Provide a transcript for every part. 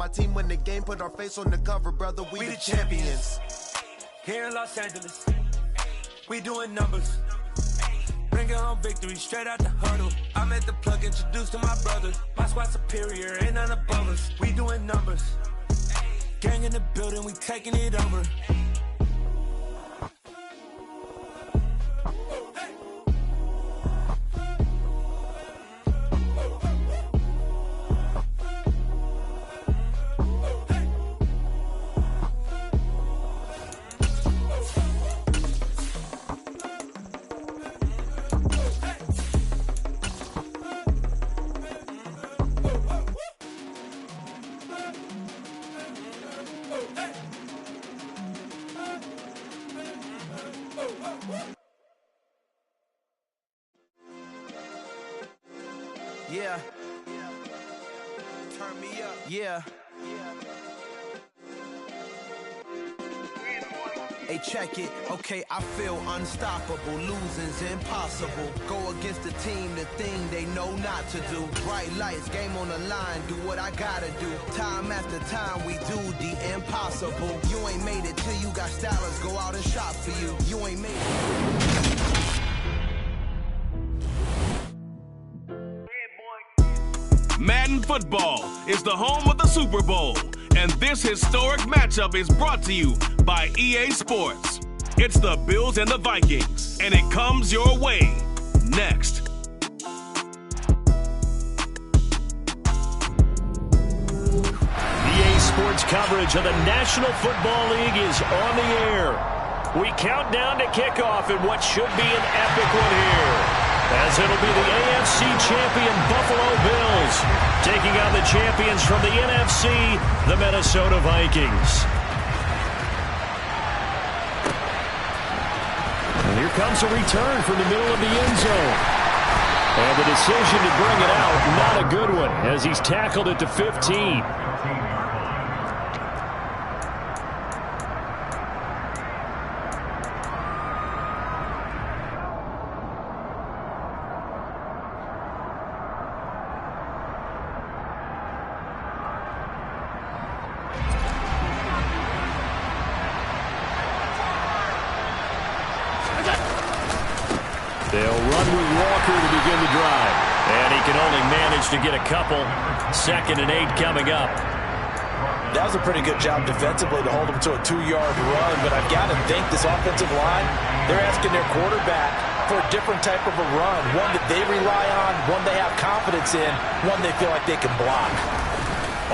my team win the game, put our face on the cover, brother. We the champions. Here in Los Angeles, we doing numbers. Bringing home victory straight out the huddle. I'm at the plug, introduced to my brothers. My squad superior, ain't none above us. We doing numbers. Gang in the building, we taking it over. Yeah. Turn me up. Yeah. Hey, check it. Okay, I feel unstoppable. Losing's impossible. Go against the team, the thing they know not to do. Bright lights, game on the line. Do what I gotta do. Time after time, we do the impossible. You ain't made it till you got stylers. Go out and shop for you. You ain't made it. Madden Football is the home of the Super Bowl, and this historic matchup is brought to you by EA Sports. It's the Bills and the Vikings, and it comes your way next. EA Sports coverage of the National Football League is on the air. We count down to kickoff in what should be an epic one here, as it'll be the AFC champion Buffalo Bills taking on the champions from the NFC, the Minnesota Vikings. And here comes a return from the middle of the end zone. And the decision to bring it out, not a good one, as he's tackled at the 15. They'll run with Walker to begin the drive. And he can only manage to get a couple. 2nd and 8 coming up. That was a pretty good job defensively to hold him to a 2-yard run, but I've got to think this offensive line, they're asking their quarterback for a different type of a run, one that they rely on, one they have confidence in, one they feel like they can block.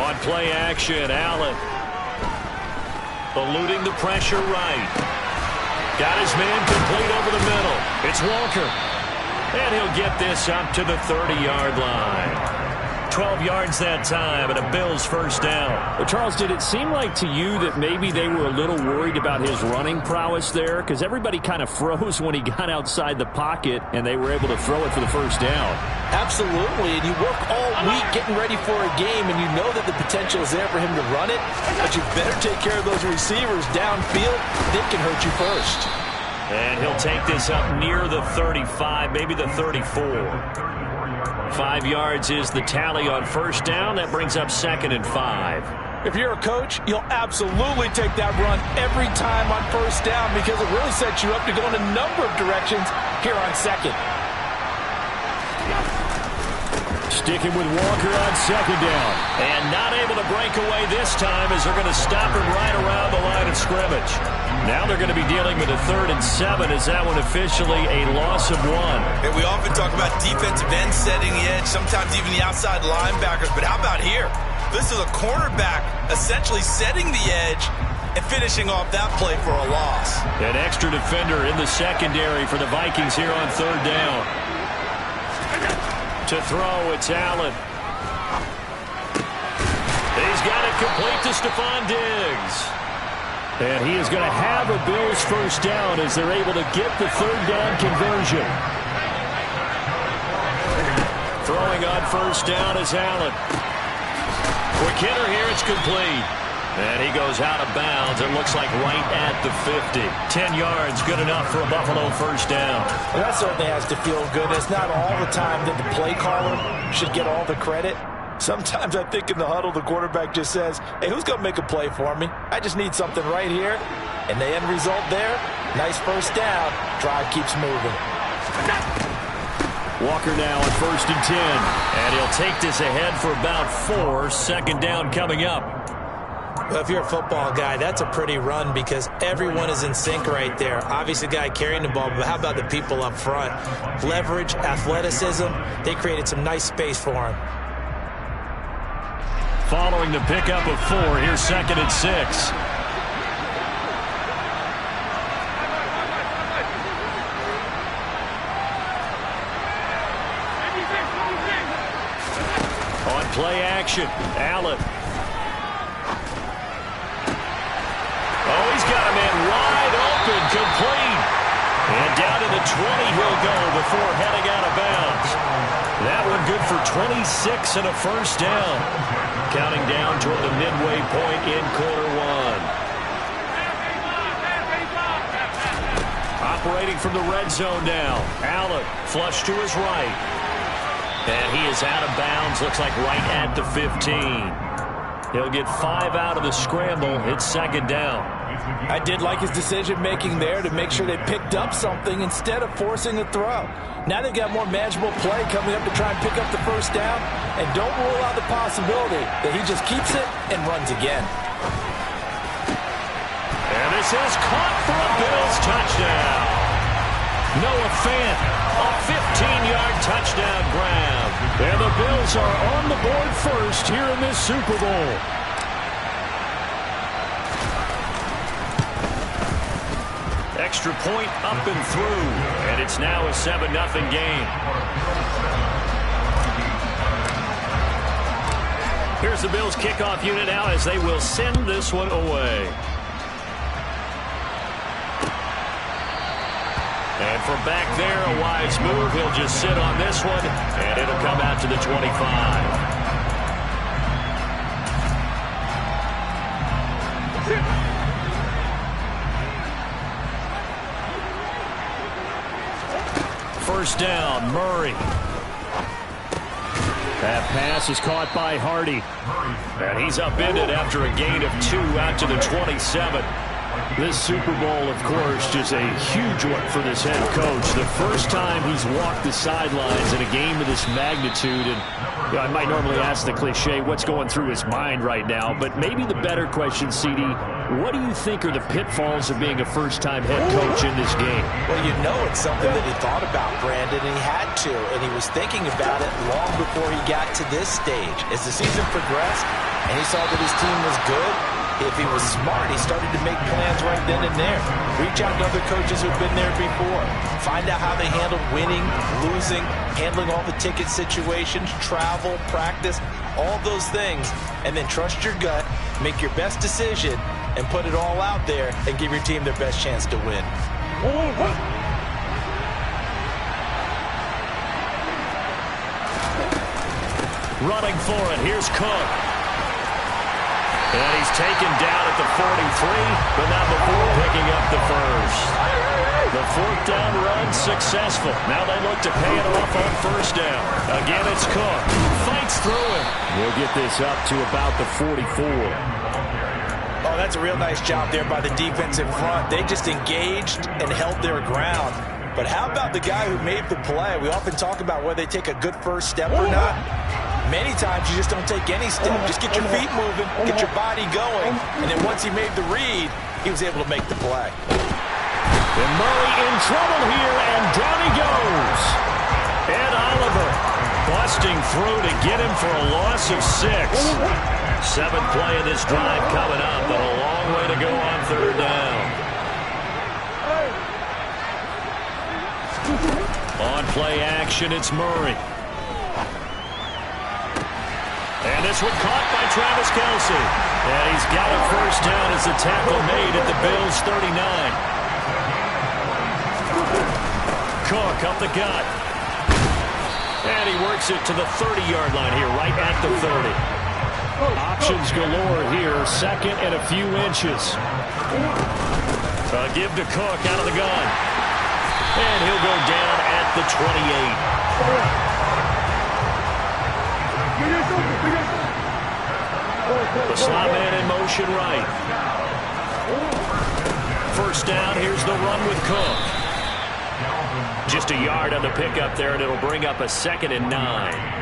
On play action, Allen eluding the pressure right. Got his man complete over the middle. It's Walker. And he'll get this up to the 30-yard line. 12 yards that time, and a Bills first down. Well, Charles, did it seem like to you that maybe they were a little worried about his running prowess there? Because everybody kind of froze when he got outside the pocket, and they were able to throw it for the first down. Absolutely, and you work all week getting ready for a game, and you know that the potential is there for him to run it, but you better take care of those receivers downfield. They can hurt you first. And he'll take this up near the 35, maybe the 34. 5 yards is the tally on first down. That brings up 2nd and 5. If you're a coach, you'll absolutely take that run every time on first down because it really sets you up to go in a number of directions here on 2nd. Sticking with Walker on 2nd down. And not able to break away this time as they're going to stop him right around the line of scrimmage. Now they're going to be dealing with a 3rd and 7. Is that one officially a loss of 1? And we often talk about defensive end setting the edge, sometimes even the outside linebackers. But how about here? This is a cornerback essentially setting the edge and finishing off that play for a loss. An extra defender in the secondary for the Vikings here on 3rd down. To throw, it's Allen. He's got it complete to Stephon Diggs. And he is going to have a Bills first down as they're able to get the 3rd down conversion. Throwing on first down is Allen. Quick hitter here, it's complete. And he goes out of bounds. It looks like right at the 50. 10 yards, good enough for a Buffalo first down. Well, that certainly has to feel good. It's not all the time that the play caller should get all the credit. Sometimes I think in the huddle, the quarterback just says, hey, who's going to make a play for me? I just need something right here. And the end result there, nice first down. Drive keeps moving. Walker now on 1st and 10. And he'll take this ahead for about 4. Second down coming up. Well, if you're a football guy, that's a pretty run because everyone is in sync right there. Obviously, the guy carrying the ball, but how about the people up front? Leverage, athleticism, they created some nice space for him. Following the pickup of 4, here's 2nd and 6. On play action, Allen. Oh, he's got a man wide open, complete. And down to the 20 he'll go before heading out of bounds. That one good for 26 and a first down. Counting down toward the midway point in quarter 1. Operating from the red zone now. Allen flush to his right. And he is out of bounds, looks like right at the 15. He'll get 5 out of the scramble. It's 2nd down. I did like his decision-making there to make sure they picked up something instead of forcing a throw. Now they've got more manageable play coming up to try and pick up the first down. And don't rule out the possibility that he just keeps it and runs again. And this is caught for a Bills touchdown. Noah Fant, a 15-yard touchdown grab. And the Bills are on the board first here in this Super Bowl. Extra point up and through, and it's now a 7-0 game. Here's the Bills kickoff unit now as they will send this one away. And from back there, a wise move. He'll just sit on this one, and it'll come out to the 25. First down, Murray. That pass is caught by Hardy. And he's upended after a gain of 2 out to the 27. This Super Bowl, of course, just a huge one for this head coach. The first time he's walked the sidelines in a game of this magnitude. And you know, I might normally ask the cliche, what's going through his mind right now? But maybe the better question, CD, what do you think are the pitfalls of being a first-time head coach in this game? Well, you know it's something that he thought about, Brandon, and he had to. And he was thinking about it long before he got to this stage. As the season progressed and he saw that his team was good, if he was smart, he started to make plans right then and there. Reach out to other coaches who've been there before. Find out how they handle winning, losing, handling all the ticket situations, travel, practice, all those things. And then trust your gut, make your best decision, and put it all out there and give your team their best chance to win. Running for it, here's Cook. And he's taken down at the 43, but not before picking up the first. The 4th down run successful. Now they look to pay it off on first down. Again, it's Cook. Fights through it. We'll get this up to about the 44. Oh, that's a real nice job there by the defense in front. They just engaged and held their ground. But how about the guy who made the play? We often talk about whether they take a good first step or not. Many times you just don't take any step. Just get your feet moving, get your body going, and then once he made the read, he was able to make the play. And Murray in trouble here, and down he goes. Ed Oliver busting through to get him for a loss of 6. 7th play of this drive coming up, but a long way to go on 3rd down. On play action, it's Murray. And this one caught by Travis Kelce. And he's got a first down as the tackle made at the Bills' 39. Cook up the gut. And he works it to the 30-yard line here, right at the 30. Options galore here, 2nd and a few inches. Give to Cook out of the gun. And he'll go down at the 28. The slot man in motion right. First down, here's the run with Cook. Just a yard on the pickup there, and it'll bring up a 2nd and 9.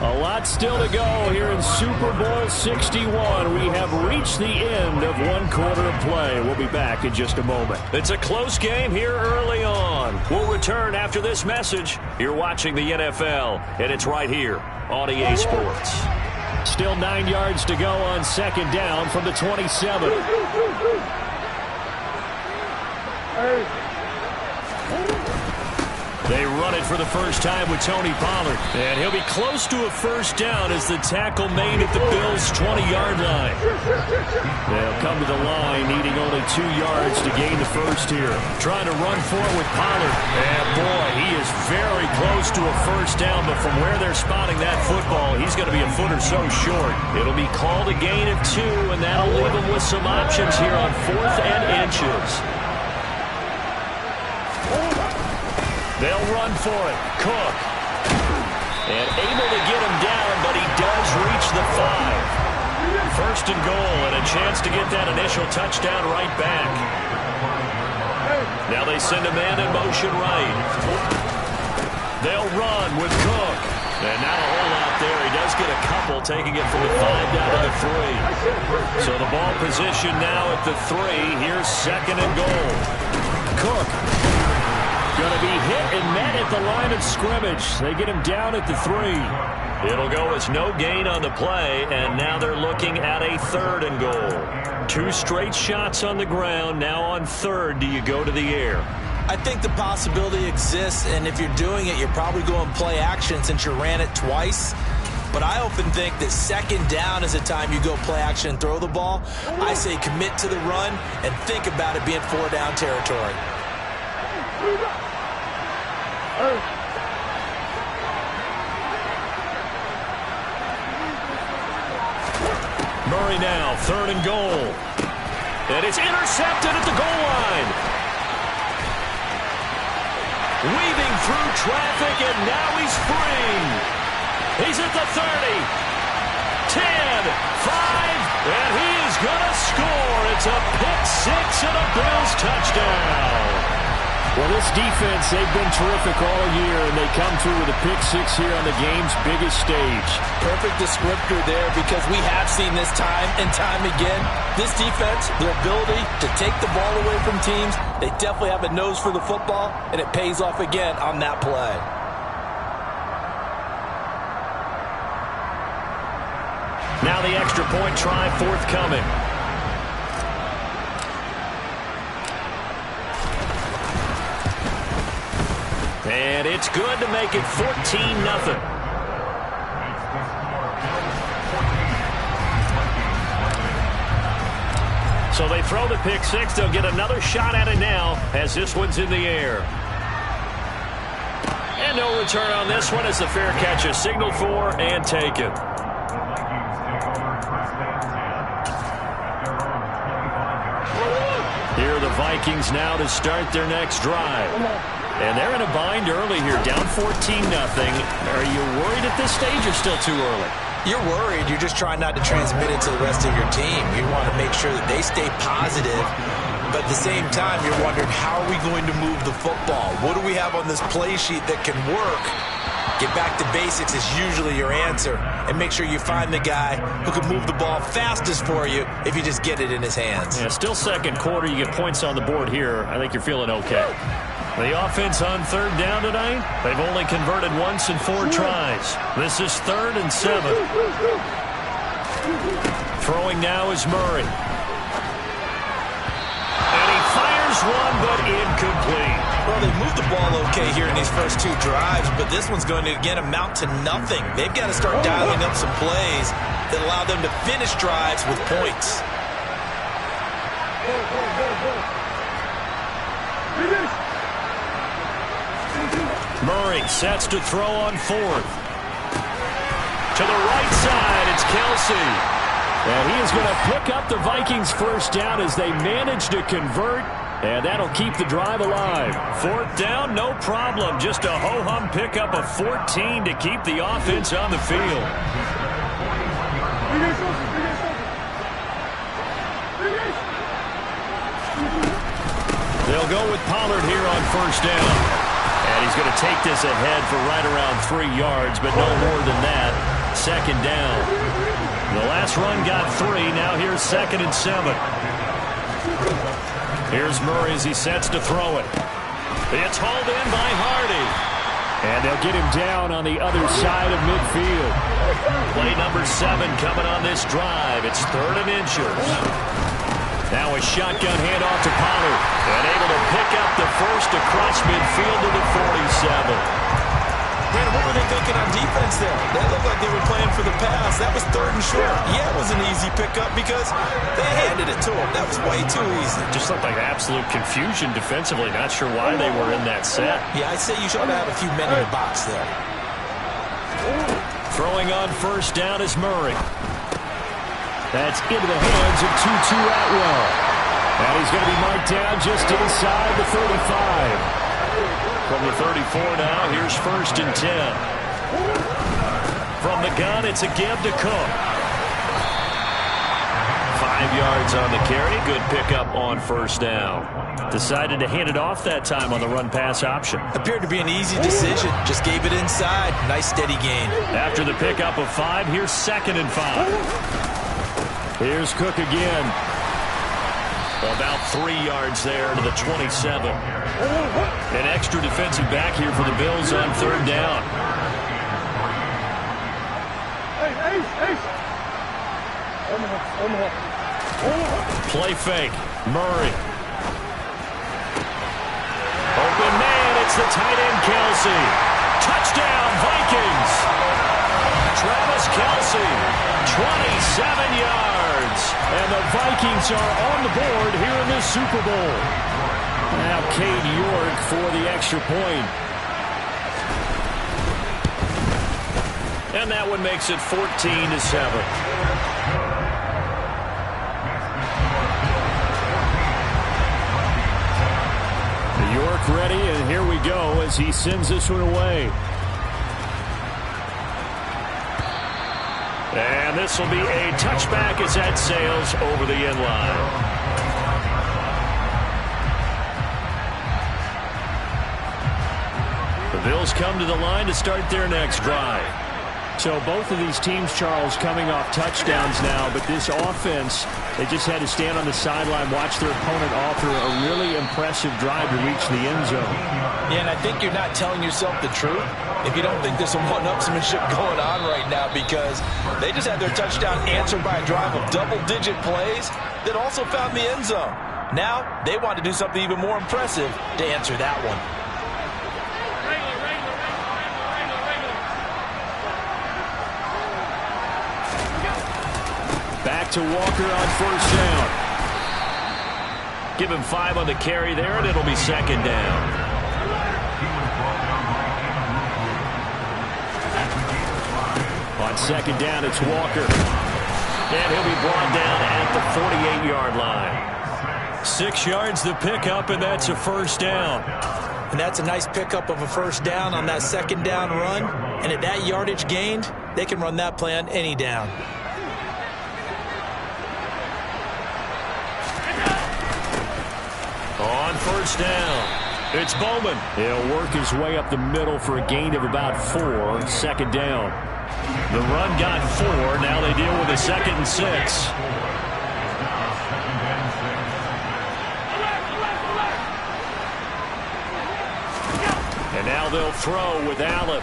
A lot still to go here in Super Bowl 61. We have reached the end of one quarter of play. We'll be back in just a moment. It's a close game here early on. We'll return after this message. You're watching the NFL, and it's right here on EA Sports. Still 9 yards to go on 2nd down from the 27. They run it for the first time with Tony Pollard. And he'll be close to a first down as the tackle made at the Bills' 20-yard line. They'll come to the line needing only 2 yards to gain the first here. Trying to run for it with Pollard. And boy, he is very close to a first down, but from where they're spotting that football, he's going to be a foot or so short. It'll be called a gain of 2, and that'll leave him with some options here on 4th and inches. They'll run for it. Cook. And able to get him down, but he does reach the 5. First and goal, and a chance to get that initial touchdown right back. Now they send a man in motion right. They'll run with Cook. And not a whole lot there. He does get a couple, taking it from the 5 down to the 3. So the ball position now at the 3. Here's 2nd and goal. Cook. Going to be hit and met at the line of scrimmage. They get him down at the 3. It'll go as no gain on the play, and now they're looking at a 3rd and goal. 2 straight shots on the ground. Now on 3rd, do you go to the air? I think the possibility exists, and if you're doing it, you're probably going play action since you ran it twice. But I often think that 2nd down is the time you go play action and throw the ball. I say commit to the run and think about it being 4-down territory. Murray now, 3rd and goal. And it's intercepted at the goal line. Weaving through traffic, and now he's free. He's at the 30. 10, 5, and he is going to score. It's a pick-6 and a Bills touchdown. Well, this defense, they've been terrific all year, and they come through with a pick-6 here on the game's biggest stage. Perfect descriptor there, because we have seen this time and time again. This defense, their ability to take the ball away from teams, they definitely have a nose for the football, and it pays off again on that play. Now the extra point try forthcoming. And it's good to make it 14-0. So they throw the pick-6. They'll get another shot at it now as this one's in the air. And no return on this one as the fair catch is signaled for and taken. Here are the Vikings now to start their next drive. And they're in a bind early here, down 14-0. Are you worried at this stage or still too early? You're worried. You're just trying not to transmit it to the rest of your team. You want to make sure that they stay positive. But at the same time, you're wondering, how are we going to move the football? What do we have on this play sheet that can work? Get back to basics is usually your answer. And make sure you find the guy who can move the ball fastest for you if you just get it in his hands. Yeah, still 2nd quarter. You get points on the board here. I think you're feeling okay. The offense on 3rd down tonight, they've only converted once in 4 tries. This is 3rd and 7. Throwing now is Murray. And he fires one, but incomplete. Well, they moved the ball okay here in these first 2 drives, but this one's going to, again, amount to nothing. They've got to start dialing up some plays that allow them to finish drives with points. Murray sets to throw on 4th. To the right side, it's Kelsey. And he is going to pick up the Vikings first down as they manage to convert. And that'll keep the drive alive. Fourth down, no problem. Just a ho-hum pickup of 14 to keep the offense on the field. They'll go with Pollard here on first down. And he's going to take this ahead for right around 3 yards, but no more than that. Second down. The last run got 3. Now here's 2nd and 7. Here's Murray as he sets to throw it. It's hauled in by Hardy. And they'll get him down on the other side of midfield. Play number 7 coming on this drive. It's 3rd and inches. Now a shotgun handoff to Pollard. And able to pick up the first across midfield to the 47. Brandon, what were they thinking on defense there? They looked like they were playing for the pass. That was 3rd and short. Yeah, it was an easy pickup because they handed it to him. That was way too easy. Just looked like absolute confusion defensively. Not sure why they were in that set. Yeah, I'd say you should have a few men in the box there. Throwing on first down is Murray. That's into the hands of Tutu Atwell. And he's going to be marked down just inside the 35. From the 34 now, here's 1st and 10. From the gun, it's a give to Cook. 5 yards on the carry. Good pickup on first down. Decided to hand it off that time on the run-pass option. Appeared to be an easy decision. Just gave it inside. Nice steady gain. After the pickup of 5, here's 2nd and 5. Here's Cook again. About 3 yards there to the 27. An extra defensive back here for the Bills on 3rd down. Play fake. Murray. Open man. It's the tight end, Kelsey. Touchdown, Vikings. Travis Kelsey. 27 yards. And the Vikings are on the board here in this Super Bowl. Now Cade York for the extra point. And that one makes it 14-7. York ready, and here we go as he sends this one away. And this will be a touchback as that sails over the end line. The Bills come to the line to start their next drive. So both of these teams, Charles, coming off touchdowns now, but this offense, they just had to stand on the sideline, watch their opponent offer a really impressive drive to reach the end zone. Yeah, and I think you're not telling yourself the truth if you don't think there's some one-upsmanship going on right now, because they just had their touchdown answered by a drive of double-digit plays that also found the end zone. Now, they want to do something even more impressive to answer that one. Back to Walker on first down. Give him 5 on the carry there, and it'll be 2nd down. On 2nd down, it's Walker. And he'll be brought down at the 48-yard line. 6 yards the pickup, and that's a first down. And that's a nice pickup of a first down on that 2nd down run. And at that yardage gained, they can run that play on any down. On first down, it's Bowman. He'll work his way up the middle for a gain of about 4. 2nd down. The run got 4. Now they deal with a 2nd and 6. And now they'll throw with Allen.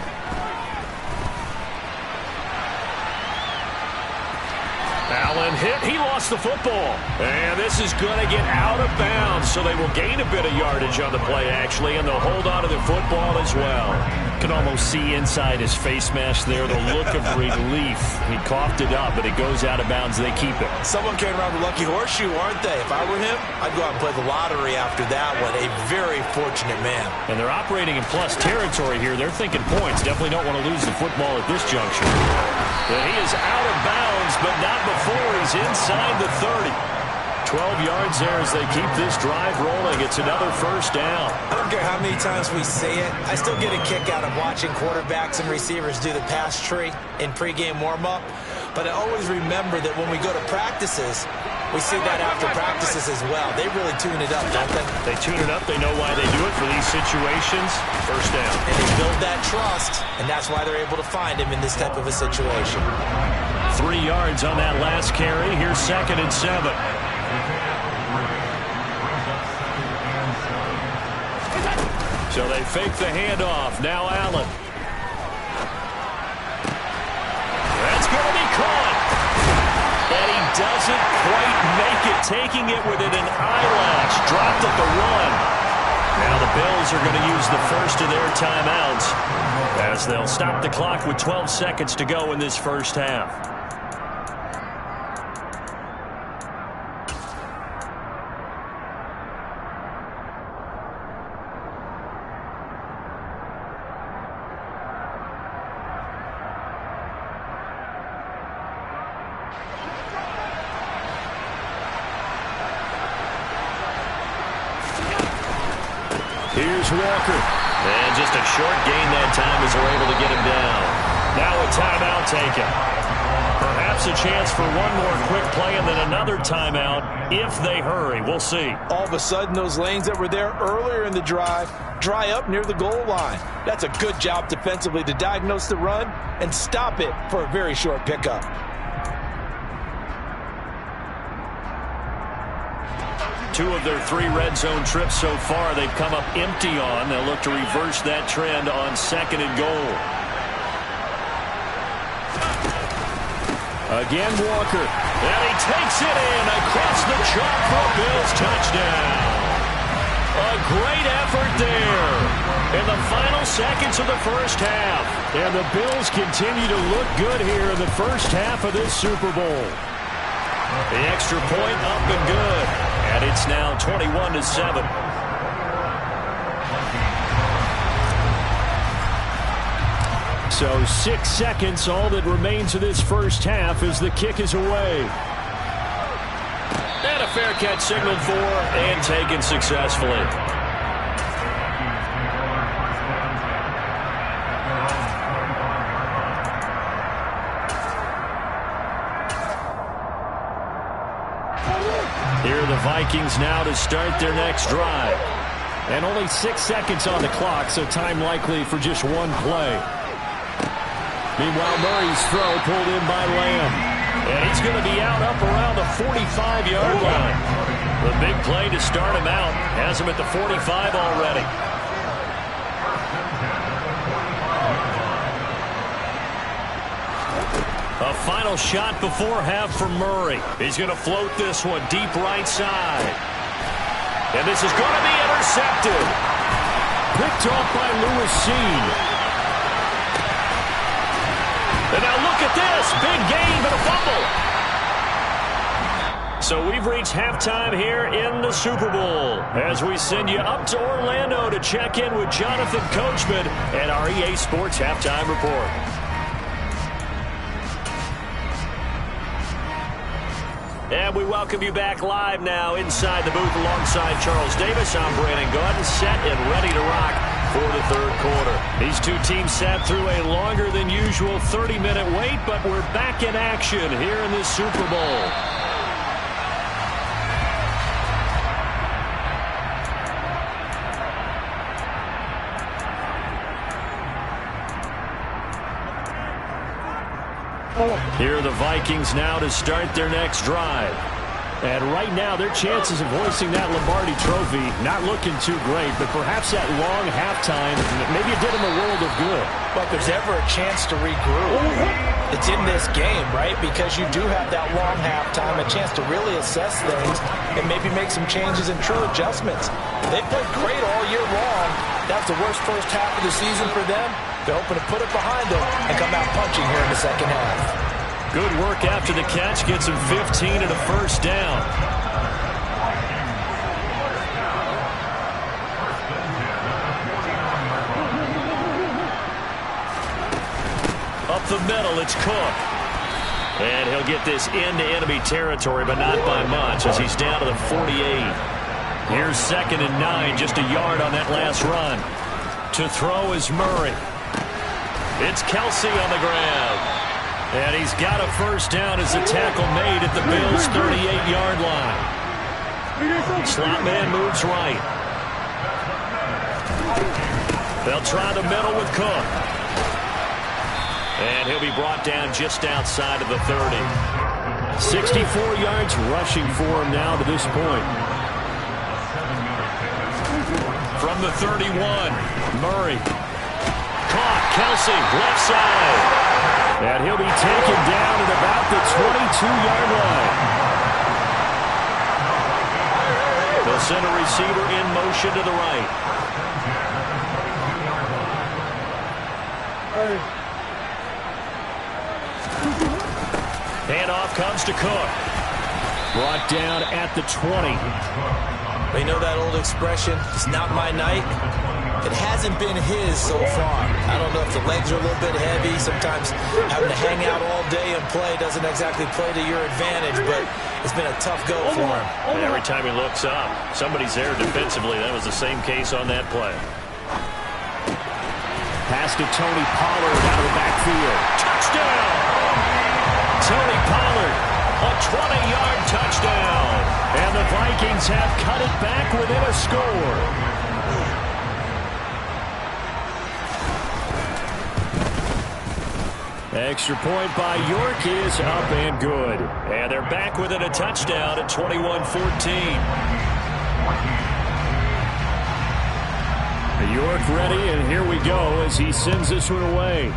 Allen hit. He lost the football. And this is going to get out of bounds, so they will gain a bit of yardage on the play, actually, and they'll hold on to the football as well. Can almost see inside his face mask there the look of relief. He coughed it up, but it goes out of bounds. They keep it. Someone carrying around the lucky horseshoe, aren't they? If I were him, I'd go out and play the lottery after that one. A very fortunate man. And they're operating in plus territory here. They're thinking points. Definitely don't want to lose the football at this juncture. And he is out of bounds yards, but not before he's inside the 30. 12 yards there as they keep this drive rolling. It's another first down. I don't care how many times we say it. I still get a kick out of watching quarterbacks and receivers do the pass tree in pregame warm-up. But I always remember that when we go to practices, we see that after practices as well. They really tune it up, don't they? They tune it up. They know why they do it for these situations. First down. And they build that trust, and that's why they're able to find him in this type of a situation. 3 yards on that last carry. Here's 2nd and 7. So they fake the handoff. Now Allen. That's going to be caught. And he doesn't quite make it, taking it within an eyelash. Dropped at the 1. Now the Bills are going to use the first of their timeouts as they'll stop the clock with 12 seconds to go in this first half. Here's Walker. And just a short gain that time as they're able to get him down. Now a timeout taken. Perhaps a chance for one more quick play and then another timeout if they hurry. We'll see. All of a sudden, those lanes that were there earlier in the drive dry up near the goal line. That's a good job defensively to diagnose the run and stop it for a very short pickup. Two of their 3 red zone trips so far they've come up empty on. They'll look to reverse that trend on 2nd and goal. Again Walker. And he takes it in across the chalk for a Bills touchdown. A great effort there in the final seconds of the first half. And the Bills continue to look good here in the first half of this Super Bowl. The extra point up and good. And it's now 21-7. So 6 seconds, all that remains of this first half as the kick is away. And a fair catch signaled for and taken successfully. Here are the Vikings now to start their next drive. And only 6 seconds on the clock, so time likely for just one play. Meanwhile, Murray's throw pulled in by Lamb. And he's going to be out up around the 45-yard line. The big play to start him out has him at the 45 already. A final shot before half for Murray. He's going to float this one deep right side. And this is going to be intercepted. Picked off by Lewis Seen. And now look at this. Big gain, but a fumble. So we've reached halftime here in the Super Bowl as we send you up to Orlando to check in with Jonathan Coachman and our EA Sports Halftime Report. And we welcome you back live now inside the booth alongside Charles Davis. I'm Brandon Gaudin, set and ready to rock for the third quarter. These two teams sat through a longer than usual 30-minute wait, but we're back in action here in this Super Bowl. Here are the Vikings now to start their next drive. And right now, their chances of hoisting that Lombardi trophy not looking too great, but perhaps that long halftime, maybe it did them a world of good. But if there's ever a chance to regroup, it's in this game, right? Because you do have that long halftime, a chance to really assess things and maybe make some changes and true adjustments. They played great all year long. That's the worst first half of the season for them. They're hoping to put it behind them and come out punching here in the second half. Good work after the catch. Gets him 15 and a first down. Up the middle, it's Cook. And he'll get this into enemy territory, but not by much as he's down to the 48. Here's 2nd and 9, just a yard on that last run. To throw is Murray. It's Kelsey on the grab. And he's got a first down as the tackle made at the Bills' 38-yard line. Slot man moves right. They'll try the middle with Cook. And he'll be brought down just outside of the 30. 64 yards rushing for him now to this point. From the 31, Murray. Caught, Kelsey, left side. And he'll be taken down at about the 22-yard line. They'll send a receiver in motion to the right. Handoff comes to Cook. Brought down at the 20. You know that old expression, it's not my night? It hasn't been his so far. I don't know if the legs are a little bit heavy. Sometimes having to hang out all day and play doesn't exactly play to your advantage, but it's been a tough go for him. And every time he looks up, somebody's there defensively. That was the same case on that play. Pass to Tony Pollard out of the backfield. Touchdown! Tony Pollard, a 20-yard touchdown. And the Vikings have cut it back within a score. Extra point by York is up and good. And they're back within a touchdown at 21-14. York ready, and here we go as he sends this one away.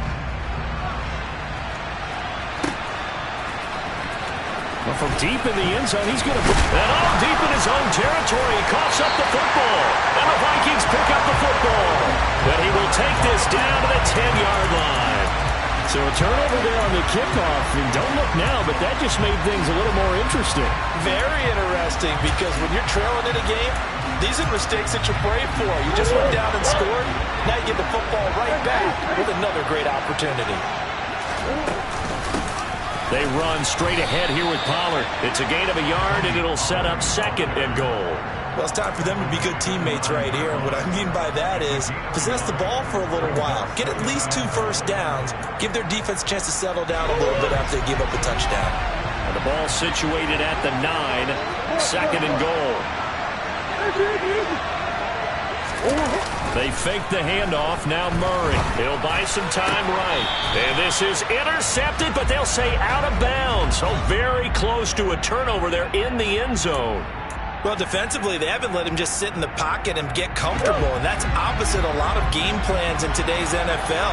Well, from deep in the end zone, he's going to put that all deep in his own territory. He coughs up the football, and the Vikings pick up the football. But he will take this down to the 10-yard line. So a turnover there on the kickoff, and don't look now, but that just made things a little more interesting. Very interesting, because when you're trailing in a game, these are mistakes that you pray for. You just went down and scored. Now you get the football right back with another great opportunity. They run straight ahead here with Pollard. It's a gain of a yard, and it'll set up 2nd and goal. Well, it's time for them to be good teammates right here. And what I mean by that is possess the ball for a little while. Get at least 2 first downs. Give their defense a chance to settle down a little bit after they give up a touchdown. And the ball situated at the 9. 2nd and goal. They fake the handoff. Now Murray. He'll buy some time right. And this is intercepted, but they'll say out of bounds. So very close to a turnover there in the end zone. Well, defensively, they haven't let him just sit in the pocket and get comfortable, and that's opposite a lot of game plans in today's NFL.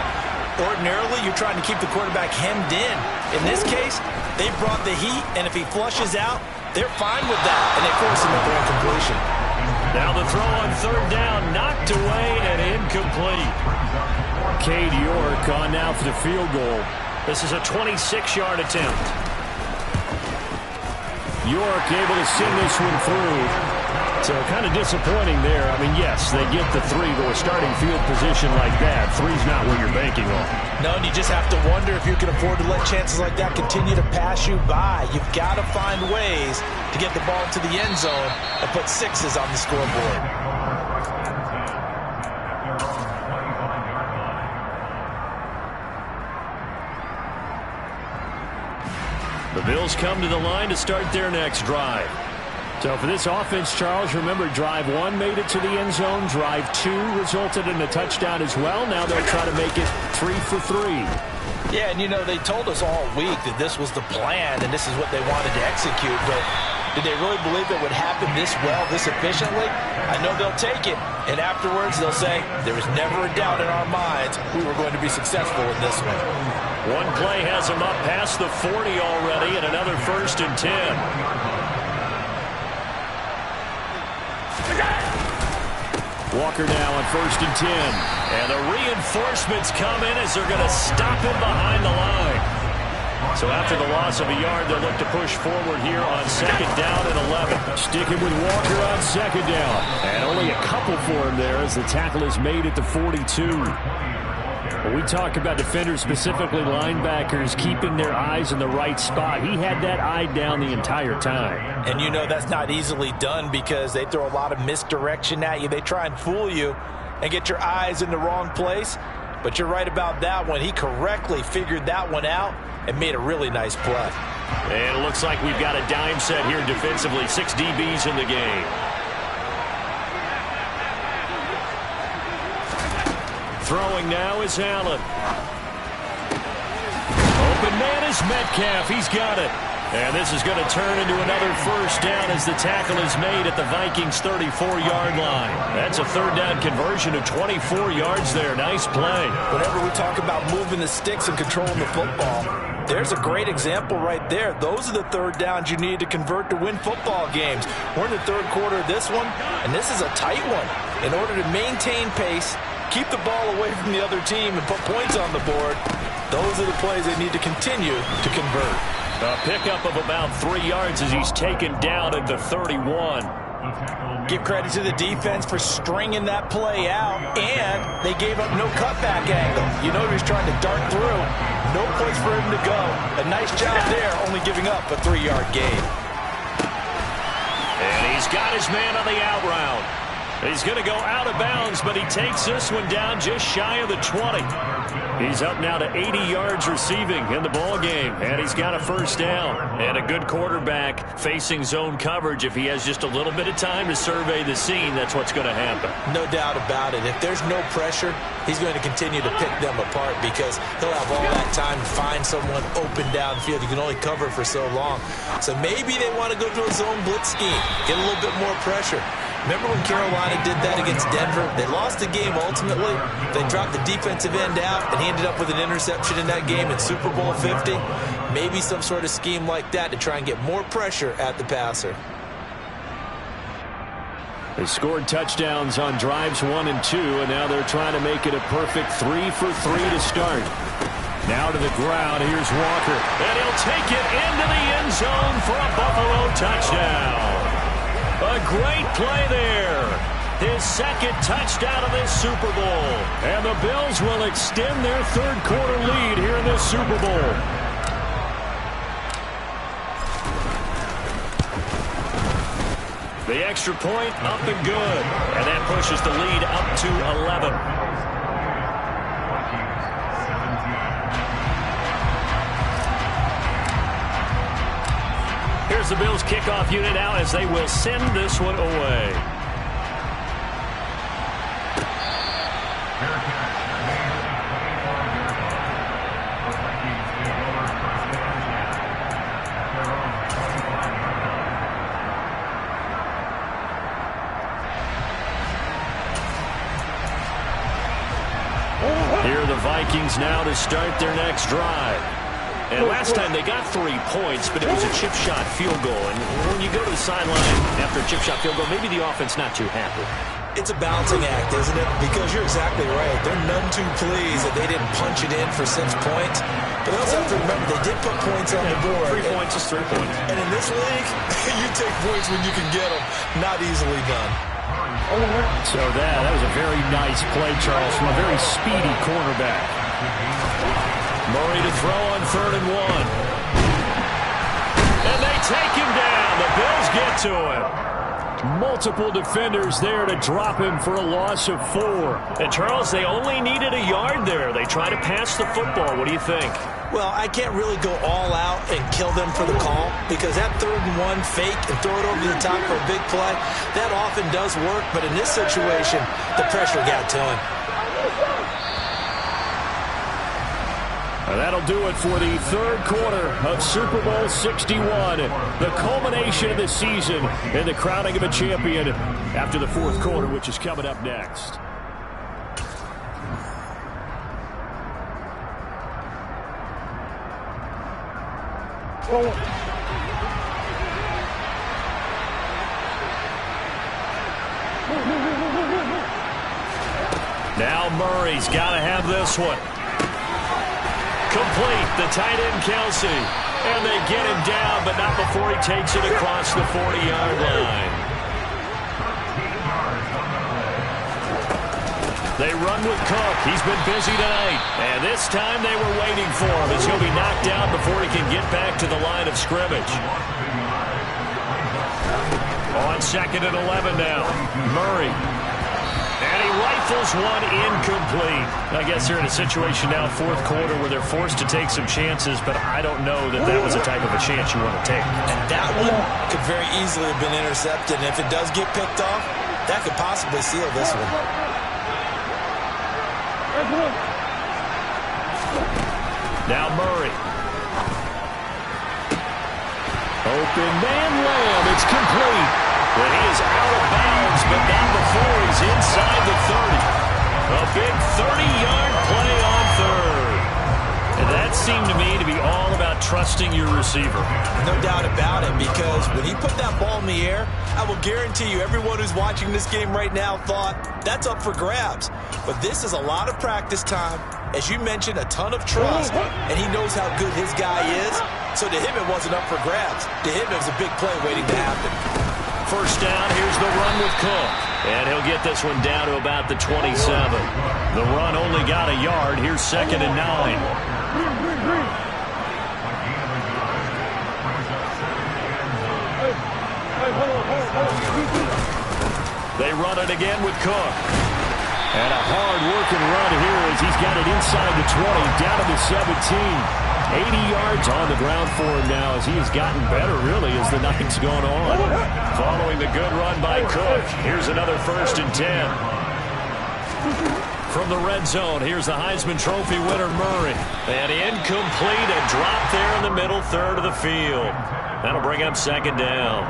Ordinarily, you're trying to keep the quarterback hemmed in. In this case, they brought the heat, and if he flushes out, they're fine with that, and they force another incompletion. Now the throw on 3rd down, knocked away and incomplete. Cade York on now for the field goal. This is a 26-yard attempt. York able to send this one through. So kind of disappointing there. I mean, yes, they get the 3, but with starting field position like that, 3's not what you're banking on. No, and you just have to wonder if you can afford to let chances like that continue to pass you by. You've got to find ways to get the ball to the end zone and put 6s on the scoreboard. The Bills come to the line to start their next drive. So for this offense, Charles, remember drive 1 made it to the end zone. Drive 2 resulted in a touchdown as well. Now they'll try to make it 3 for 3. Yeah, and you know, they told us all week that this was the plan and this is what they wanted to execute, but did they really believe it would happen this well, this efficiently? I know they'll take it, and afterwards they'll say, there was never a doubt in our minds we were going to be successful in this one. One play has them up past the 40 already, and another 1st and 10. Walker now on 1st and 10. And the reinforcements come in as they're going to stop him behind the line. So after the loss of a yard, they'll look to push forward here on 2nd down and 11. Sticking with Walker on 2nd down. And only a couple for him there as the tackle is made at the 42. When we talk about defenders, specifically linebackers, keeping their eyes in the right spot, he had that eye down the entire time. And you know that's not easily done because they throw a lot of misdirection at you. They try and fool you and get your eyes in the wrong place. But you're right about that one. He correctly figured that one out and made a really nice play. And it looks like we've got a dime set here defensively. 6 DBs in the game. Throwing now is Allen. Open man is Metcalf. He's got it. And this is going to turn into another first down as the tackle is made at the Vikings' 34-yard line. That's a third down conversion of 24 yards there. Nice play. Whenever we talk about moving the sticks and controlling the football, there's a great example right there. Those are the third downs you need to convert to win football games. We're in the third quarter of this one, and this is a tight one. In order to maintain pace, keep the ball away from the other team, and put points on the board, those are the plays they need to continue to convert. A pickup of about 3 yards as he's taken down at the 31. Give credit to the defense for stringing that play out, and they gave up no cutback angle. You know he was trying to dart through. No place for him to go. A nice job there, only giving up a 3-yard gain. And he's got his man on the out route. He's going to go out of bounds, but he takes this one down just shy of the 20. He's up now to 80 yards receiving in the ball game, and he's got a first down. And a good quarterback facing zone coverage. If he has just a little bit of time to survey the scene, that's what's going to happen. No doubt about it. If there's no pressure, he's going to continue to pick them apart because he'll have all that time to find someone open downfield. You can only cover for so long. So maybe they want to go to a zone blitz scheme, get a little bit more pressure. Remember when Carolina did that against Denver? They lost the game ultimately. They dropped the defensive end out, and he ended up with an interception in that game in Super Bowl 50. Maybe some sort of scheme like that to try and get more pressure at the passer. They scored touchdowns on drives 1 and 2, and now they're trying to make it a perfect 3 for 3 to start. Now to the ground, here's Walker. And he'll take it into the end zone for a Buffalo touchdown. A great play there. His second touchdown of this Super Bowl. And the Bills will extend their third quarter lead here in this Super Bowl. The extra point up and good. And that pushes the lead up to 11. Here's the Bills kickoff unit out as they will send this one away. Here are the Vikings now to start their next drive. And last time they got 3 points, but it was a chip shot field goal. And when you go to the sideline after a chip shot field goal, maybe the offense not too happy. It's a balancing act, isn't it? Because you're exactly right. They're none too pleased that they didn't punch it in for 6 points. But they also have to remember they did put points on the board. 3 points is 3 points. And in this league, you take points when you can get them. Not easily done. So that was a very nice play, Charles, from a very speedy cornerback. Murray to throw on 3rd and 1. And they take him down. The Bills get to him. Multiple defenders there to drop him for a loss of 4. And, Charles, they only needed a yard there. They try to pass the football. What do you think? Well, I can't really go all out and kill them for the call because that 3rd and 1 fake and throw it over the top for a big play, that often does work. But in this situation, the pressure got to him. That'll do it for the third quarter of Super Bowl 61. The culmination of the season and the crowning of a champion after the fourth quarter, which is coming up next. Now Murray's got to have this one. Complete, the tight end Kelsey. And they get him down, but not before he takes it across the 40-yard line. They run with Cook. He's been busy tonight. And this time they were waiting for him as he'll be knocked down before he can get back to the line of scrimmage. On 2nd and 11 now. Murray. And he rifles one incomplete. I guess they're in a situation now, 4th quarter, where they're forced to take some chances, but I don't know that that was the type of a chance you want to take. And that one could very easily have been intercepted. And if it does get picked off, that could possibly seal this one. Now Murray. Open man Lamb. It's complete. But he is out of bounds, but not before he's inside the 30. A big 30-yard play on 3rd. And that seemed to me to be all about trusting your receiver. No doubt about it, because when he put that ball in the air, I will guarantee you everyone who's watching this game right now thought that's up for grabs. But this is a lot of practice time. As you mentioned, a ton of trust, and he knows how good his guy is. So to him, it wasn't up for grabs. To him, it was a big play waiting to happen. First down, here's the run with Cook. And he'll get this one down to about the 27. The run only got a yard. Here's 2nd and 9. They run it again with Cook. And a hard-working run here as he's got it inside the 20, down to the 17. 80 yards on the ground for him now as he has gotten better, really, as the night's gone on. Following the good run by Cook, here's another 1st and 10. From the red zone, here's the Heisman Trophy winner, Murray. And incomplete, a drop there in the middle 3rd of the field. That'll bring up 2nd down.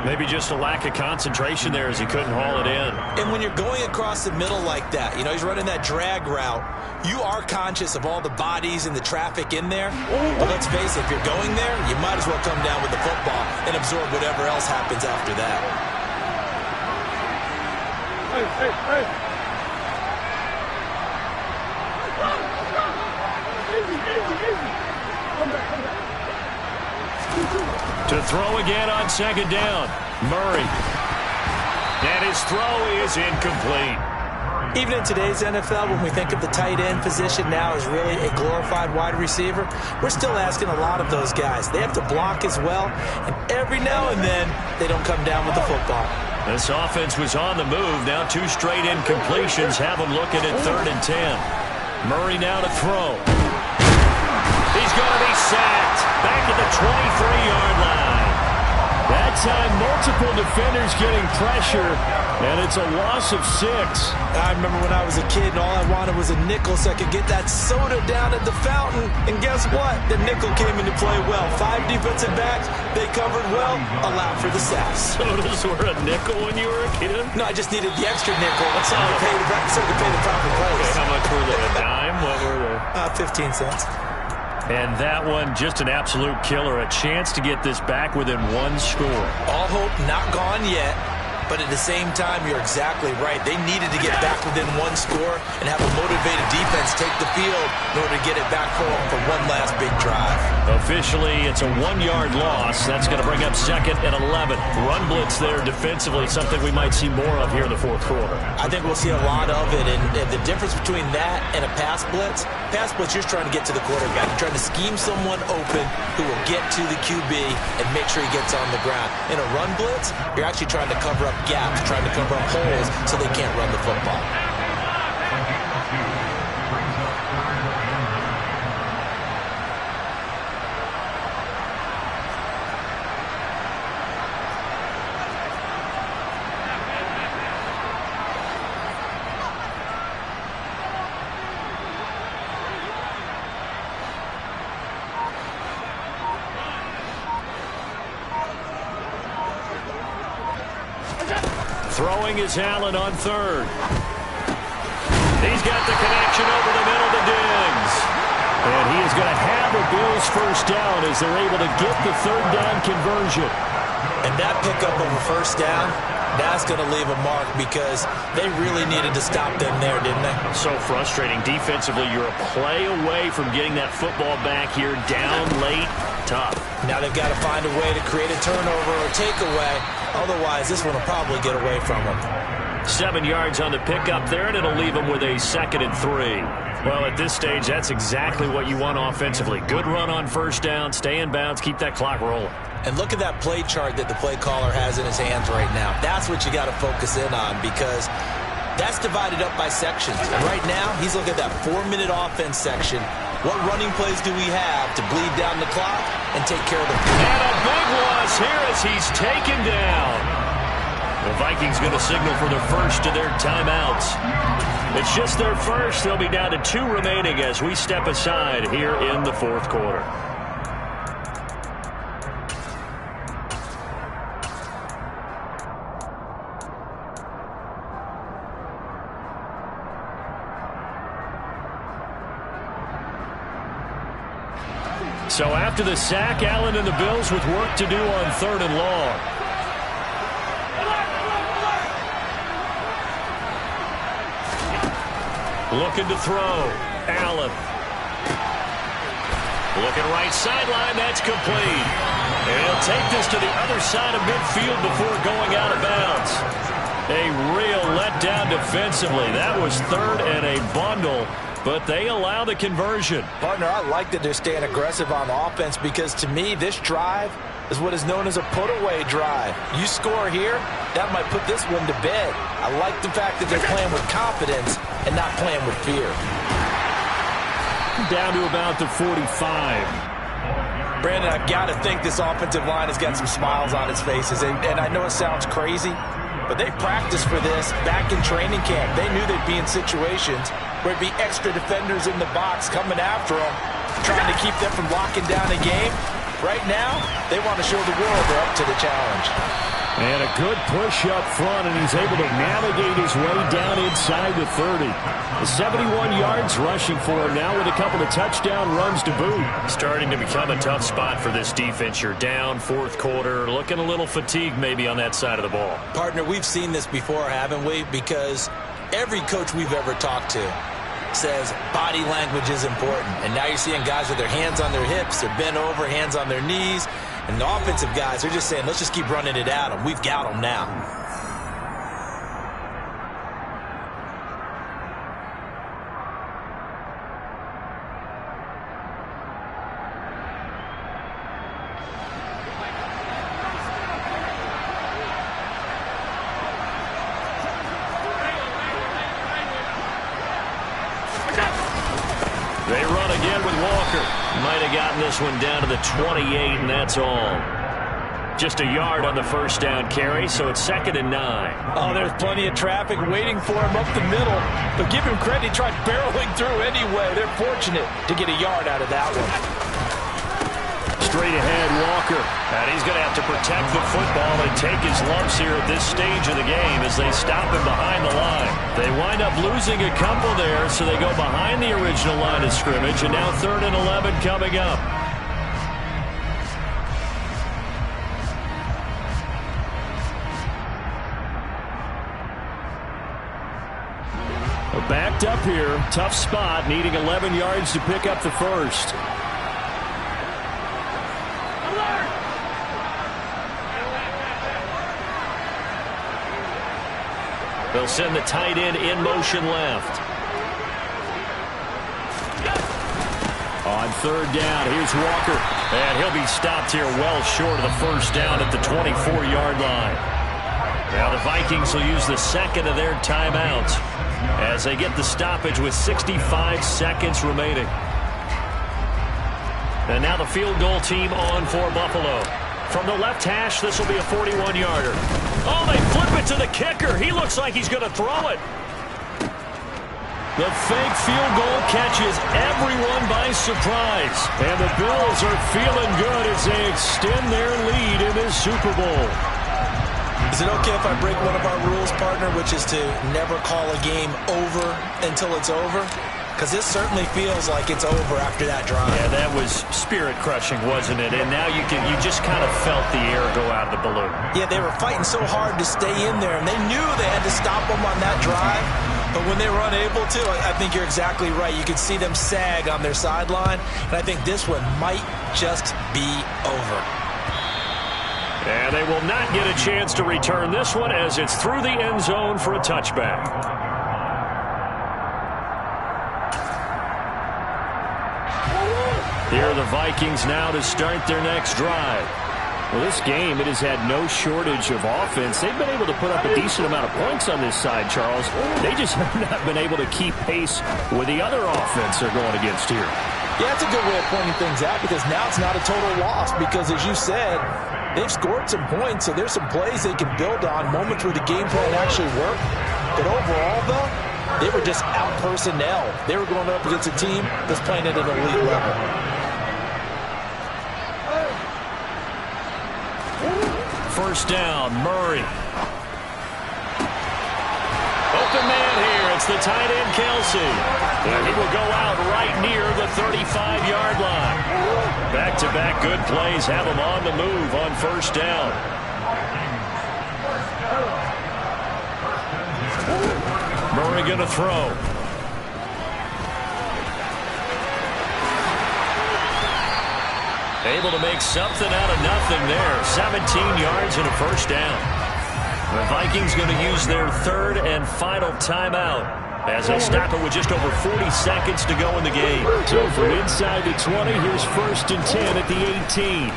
Maybe just a lack of concentration there as he couldn't haul it in. And when you're going across the middle like that, you know, he's running that drag route, you are conscious of all the bodies and the traffic in there. But let's face it, if you're going there, you might as well come down with the football and absorb whatever else happens after that. Hey. To throw again on 2nd down. Murray. And his throw is incomplete. Even in today's NFL, when we think of the tight end position now as really a glorified wide receiver, we're still asking a lot of those guys. They have to block as well, and every now and then, they don't come down with the football. This offense was on the move. Now 2 straight incompletions have them looking at 3rd and 10. Murray now to throw. He's going to be sacked. Back at the 23-yard line. That time, multiple defenders getting pressure, and it's a loss of 6. I remember when I was a kid and all I wanted was a nickel so I could get that soda down at the fountain. And guess what? The nickel came into play well. 5 defensive backs, they covered well, allowed for the sacks. Sodas were a nickel when you were a kid? No, I just needed the extra nickel so I could pay the proper price. Okay, how much were they? A dime? What were they? 15 cents. And that one, just an absolute killer. A chance to get this back within 1 score. All hope not gone yet, but at the same time, you're exactly right. They needed to get back within 1 score and have a motivated defense take the field in order to get it back home for one last big drive. Officially, it's a 1-yard loss. That's going to bring up 2nd and 11. Run blitz there defensively, something we might see more of here in the 4th quarter. I think we'll see a lot of it, and the difference between that and a pass blitz, you're just trying to get to the quarterback. You're trying to scheme someone open who will get to the QB and make sure he gets on the ground. In a run blitz, you're actually trying to cover up gaps, trying to cover up holes so they can't run the football. Throwing is Allen on 3rd. He's got the connection over the middle to Diggs. And he is going to have the Bills' 1st down as they're able to get the 3rd down conversion. And that pickup of a 1st down, that's going to leave a mark because they really needed to stop them there, didn't they? So frustrating. Defensively, you're a play away from getting that football back here down late. Tough. Now they've got to find a way to create a turnover or takeaway. Otherwise, this one will probably get away from them. 7 yards on the pickup there, and it'll leave them with a 2nd and 3. Well, at this stage, that's exactly what you want offensively. Good run on first down, stay in bounds, keep that clock rolling. And look at that play chart that the play caller has in his hands right now. That's what you got to focus in on, because that's divided up by sections. And right now, he's looking at that 4-minute offense section. What running plays do we have to bleed down the clock and take care of the field? And a big loss here as he's taken down. The Vikings going to signal for the first of their timeouts. It's just their first. They'll be down to 2 remaining as we step aside here in the 4th quarter. So after the sack, Allen and the Bills with work to do on 3rd and long. Looking to throw. Allen. Looking right sideline. That's complete. And he'll take this to the other side of midfield before going out of bounds. A real letdown defensively. That was 3rd and a bundle, but they allow the conversion. Partner, I like that they're staying aggressive on offense, because to me, this drive is what is known as a put-away drive. You score here, that might put this one to bed. I like the fact that they're playing with confidence and not playing with fear. Down to about the 45. Brandon, I've got to think this offensive line has got some smiles on its faces. And I know it sounds crazy, but they practiced for this back in training camp. They knew they'd be in situations where it'd be extra defenders in the box coming after them, trying to keep them from locking down a game. Right now, they want to show the world they're up to the challenge. And a good push up front, and he's able to navigate his way down inside the 30. The 71 yards rushing for him now with a couple of touchdown runs to boot. Starting to become a tough spot for this defense. You're down 4th quarter, looking a little fatigued maybe on that side of the ball. Partner, we've seen this before, haven't we? Because every coach we've ever talked to says body language is important. And now you're seeing guys with their hands on their hips, they're bent over, hands on their knees. And the offensive guys, they're just saying, let's just keep running it at them. We've got them now. They run again with Walker. Might have gotten this one down to the 28, and that's all. Just a yard on the first down carry, so it's 2nd and 9. Oh, there's plenty of traffic waiting for him up the middle. But give him credit, he tried barreling through anyway. They're fortunate to get a yard out of that one. Straight ahead, Walker. And he's going to have to protect the football and take his lumps here at this stage of the game as they stop him behind the line. They wind up losing a couple there, so they go behind the original line of scrimmage, and now 3rd and 11 coming up. Backed up here, tough spot, needing 11 yards to pick up the first. They'll send the tight end in motion left. On 3rd down, here's Walker. And he'll be stopped here well short of the first down at the 24-yard line. Now the Vikings will use the 2nd of their timeouts as they get the stoppage with 65 seconds remaining. And now the field goal team on for Buffalo. From the left hash, this will be a 41-yarder. Oh, they flip it to the kicker. He looks like he's going to throw it. The fake field goal catches everyone by surprise. And the Bills are feeling good as they extend their lead in this Super Bowl. Is it okay if I break one of our rules, partner, which is to never call a game over until it's over? Because this certainly feels like it's over after that drive. Yeah, that was spirit-crushing, wasn't it? And now you just kind of felt the air go out of the balloon. Yeah, they were fighting so hard to stay in there, and they knew they had to stop them on that drive. But when they were unable to, I think you're exactly right. You could see them sag on their sideline, and I think this one might just be over. And they will not get a chance to return this one as it's through the end zone for a touchback. Here are the Vikings now to start their next drive. Well, this game, it has had no shortage of offense. They've been able to put up a decent amount of points on this side, Charles. They just have not been able to keep pace with the other offense they're going against here. Yeah, it's a good way of pointing things out because now it's not a total loss because, as you said, they've scored some points, so there's some plays they can build on, moments where the game plan actually worked. But overall, though, they were just out personnel. They were going up against a team that's playing at an elite level. First down, Murray. Open man here. It's the tight end, Kelsey. And he will go out right near the 35-yard line. Back-to-back good plays have him on the move on first down. Murray going to throw. Able to make something out of nothing there. 17 yards and a first down. The Vikings going to use their third and final timeout as they stop it with just over 40 seconds to go in the game. So from inside the 20, here's first and 10 at the 18.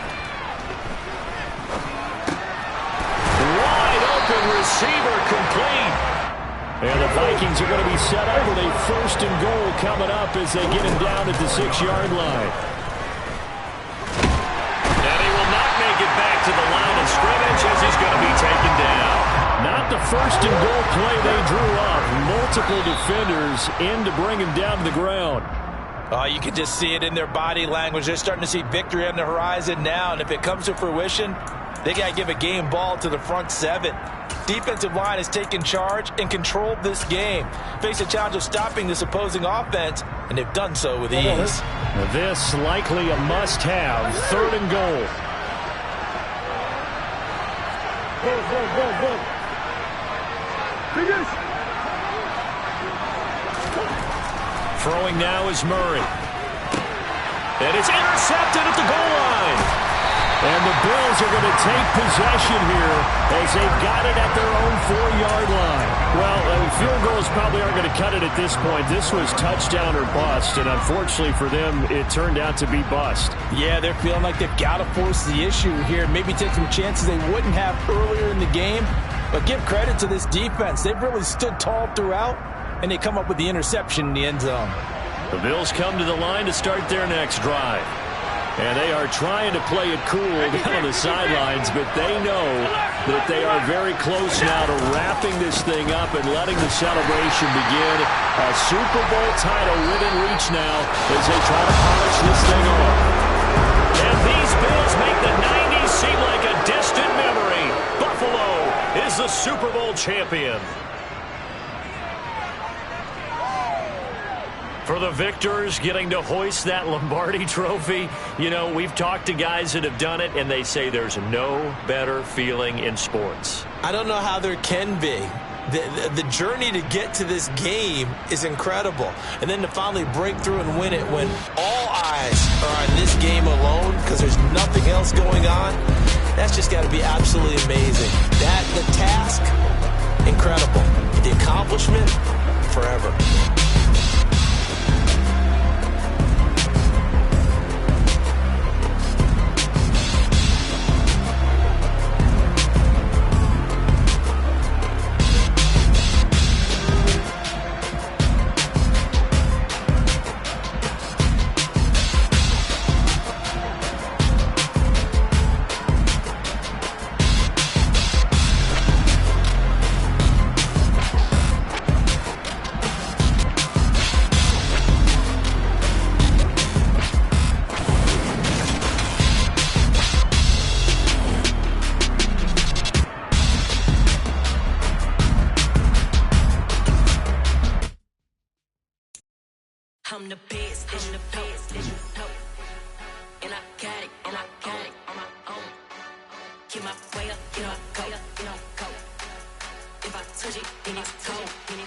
Wide open receiver complete. And the Vikings are going to be set up with a first and goal coming up as they get him down at the 6-yard line. To the line of scrimmage as he's going to be taken down. Not the first and goal play they drew up. Multiple defenders in to bring him down to the ground. Oh, you can just see it in their body language. They're starting to see victory on the horizon now, and if it comes to fruition, they got to give a game ball to the front seven. Defensive line has taken charge and controlled this game. Face a challenge of stopping this opposing offense, and they've done so with ease. Now this likely a must-have. Third and goal. Throwing now is Murray. And it's intercepted at the goal line. And the Bills are going to take possession here as they've got it at their own 4-yard line. Well, field goals probably aren't going to cut it at this point. This was touchdown or bust, and unfortunately for them, it turned out to be bust. Yeah, they're feeling like they've got to force the issue here, maybe take some chances they wouldn't have earlier in the game. But give credit to this defense. They've really stood tall throughout, and they come up with the interception in the end zone. The Bills come to the line to start their next drive. And they are trying to play it cool down on the sidelines, but they know that they are very close now to wrapping this thing up and letting the celebration begin. A Super Bowl title within reach now as they try to polish this thing off. And these Bills make the 90s seem like a distant memory. Buffalo is the Super Bowl champion. For the victors, getting to hoist that Lombardi trophy, you know, we've talked to guys that have done it, and they say there's no better feeling in sports. I don't know how there can be. The journey to get to this game is incredible. And then to finally break through and win it when all eyes are on this game alone because there's nothing else going on, that's just got to be absolutely amazing. The task, incredible. The accomplishment, forever. I'm the best, and I got it, and I got it.